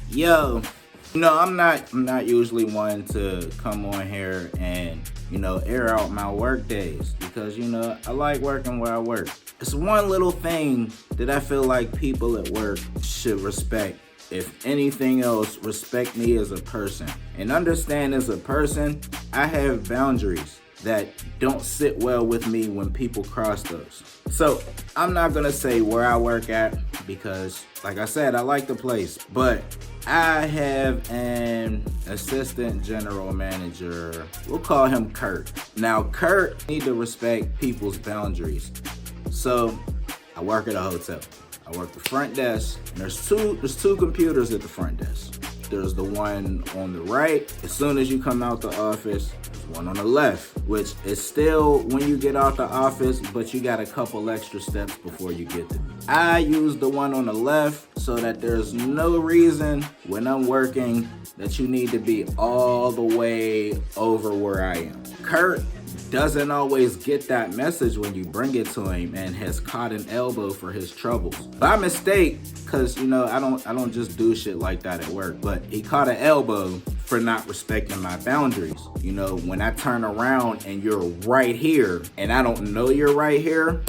Yo, I'm not usually one to come on here and, air out my work days because, I like working where I work. It's one little thing that I feel like people at work should respect. If anything else, respect me as a person. And understand as a person, I have boundaries that don't sit well with me when people cross those. So I'm not gonna say where I work at because, like I said, I like the place, but I have an assistant general manager. We'll call him Kurt. Now, Kurt need to respect people's boundaries. So I work at a hotel. I work the front desk, and there's two computers at the front desk. There's the one on the right. As soon as you come out the office, there's one on the left, which is still when you get out the office, but you got a couple extra steps before you get there. I use the one on the left so that there's no reason when I'm working that you need to be all the way over where I am. Kurt doesn't always get that message when you bring it to him and has caught an elbow for his troubles. By mistake, cause I don't just do shit like that at work, but he caught an elbow for not respecting my boundaries. When I turn around and you're right here and I don't know you're right here,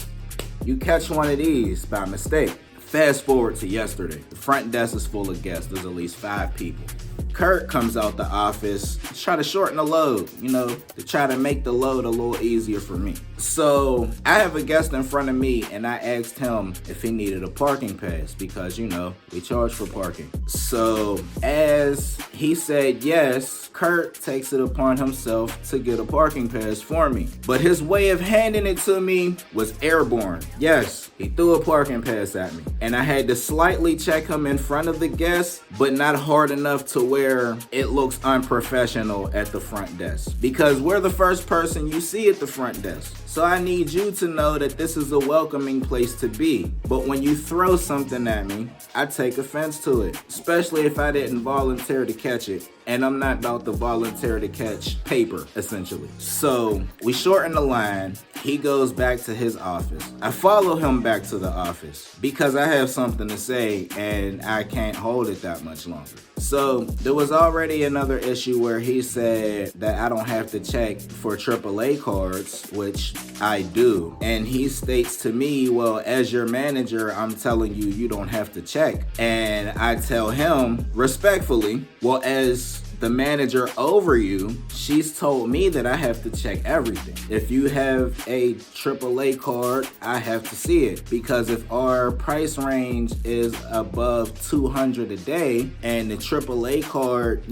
you catch one of these by mistake. Fast forward to yesterday. The front desk is full of guests. There's at least 5 people. Kurt comes out the office to try to shorten the load, to try to make the load a little easier for me. So I have a guest in front of me and I asked him if he needed a parking pass because, we charge for parking. So as he said yes, Kurt takes it upon himself to get a parking pass for me. But his way of handing it to me was airborne. Yes, he threw a parking pass at me. And I had to slightly check him in front of the guest, but not hard enough to where it looks unprofessional at the front desk. Because we're the first person you see at the front desk. So I need you to know that this is a welcoming place to be. But when you throw something at me, I take offense to it, especially if I didn't volunteer to catch it. And I'm not about to volunteer to catch paper, essentially. So we shorten the line. He goes back to his office. I follow him back to the office because I have something to say and I can't hold it that much longer. So there was already another issue where he said that I don't have to check for AAA cards, which I do. And he states to me, well, as your manager, I'm telling you, you don't have to check. And I tell him respectfully, well, as the manager over you, she's told me that I have to check everything. If you have a AAA card, I have to see it. Because if our price range is above $200 a day and the AAA card,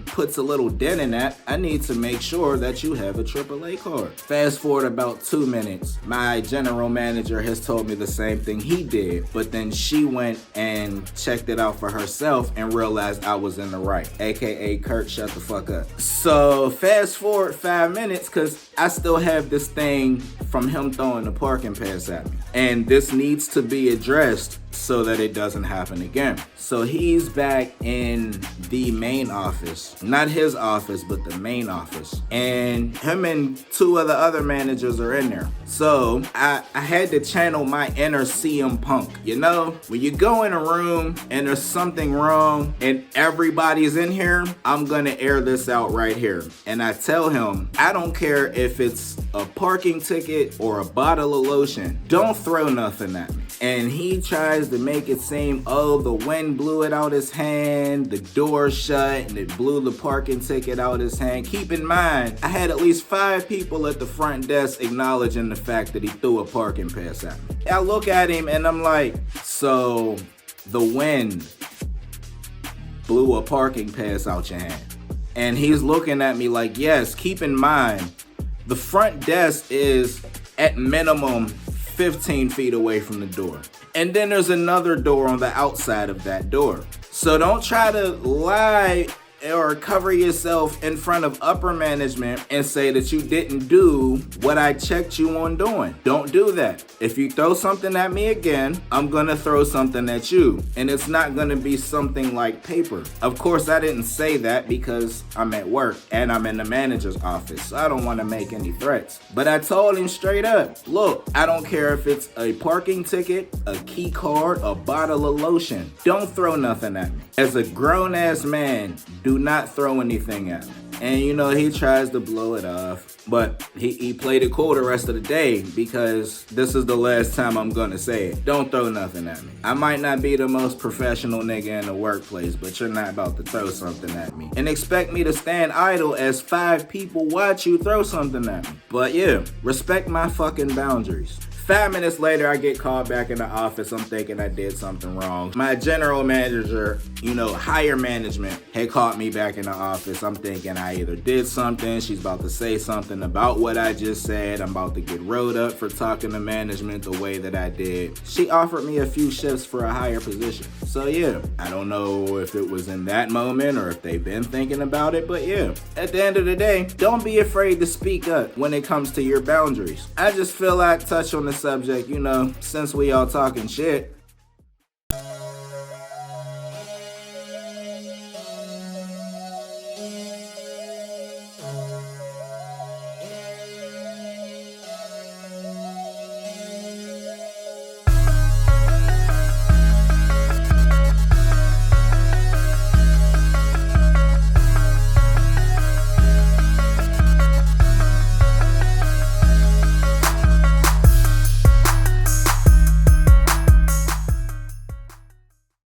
puts a little dent in that, I need to make sure that you have a AAA card. Fast forward about 2 minutes, my general manager has told me the same thing he did, but then she went and checked it out for herself and realized I was in the right, aka Kurt, shut the fuck up. So fast forward 5 minutes, because I still have this thing from him throwing the parking pass at me. And this needs to be addressed so that it doesn't happen again. So he's back in the main office. Not his office, but the main office. And him and 2 of the other managers are in there. So I had to channel my inner CM Punk. When you go in a room and there's something wrong and everybody's in here, I'm gonna air this out right here. And I tell him, I don't care if it's a parking ticket or a bottle of lotion. Don't throw nothing at me. And he tries to make it seem, oh, the wind blew it out his hand, the door shut, and it blew the parking ticket out his hand. Keep in mind, I had at least 5 people at the front desk acknowledging the fact that he threw a parking pass at me. I look at him and I'm like, so the wind blew a parking pass out your hand. And he's looking at me like, yes, keep in mind, the front desk is at minimum 15 feet away from the door. And then there's another door on the outside of that door. So don't try to lie or cover yourself in front of upper management and say that you didn't do what I checked you on doing. Don't do that. If you throw something at me again, I'm gonna throw something at you. And it's not gonna be something like paper. Of course, I didn't say that because I'm at work and I'm in the manager's office, so I don't wanna make any threats. But I told him straight up, look, I don't care if it's a parking ticket, a key card, a bottle of lotion. Don't throw nothing at me. As a grown-ass man, do not throw anything at me. And he tries to blow it off, but he played it cool the rest of the day because this is the last time I'm gonna say it. Don't throw nothing at me. I might not be the most professional nigga in the workplace, but you're not about to throw something at me and expect me to stand idle as 5 people watch you throw something at me. But yeah, respect my fucking boundaries. 5 minutes later, I get called back in the office. I'm thinking I did something wrong. My general manager, higher management, had called me back in the office. I'm thinking I either did something, she's about to say something about what I just said. I'm about to get rolled up for talking to management the way that I did. She offered me a few shifts for a higher position. So yeah, I don't know if it was in that moment or if they've been thinking about it, but yeah. At the end of the day, don't be afraid to speak up when it comes to your boundaries. I just feel like touch on the subject, since we all talking shit,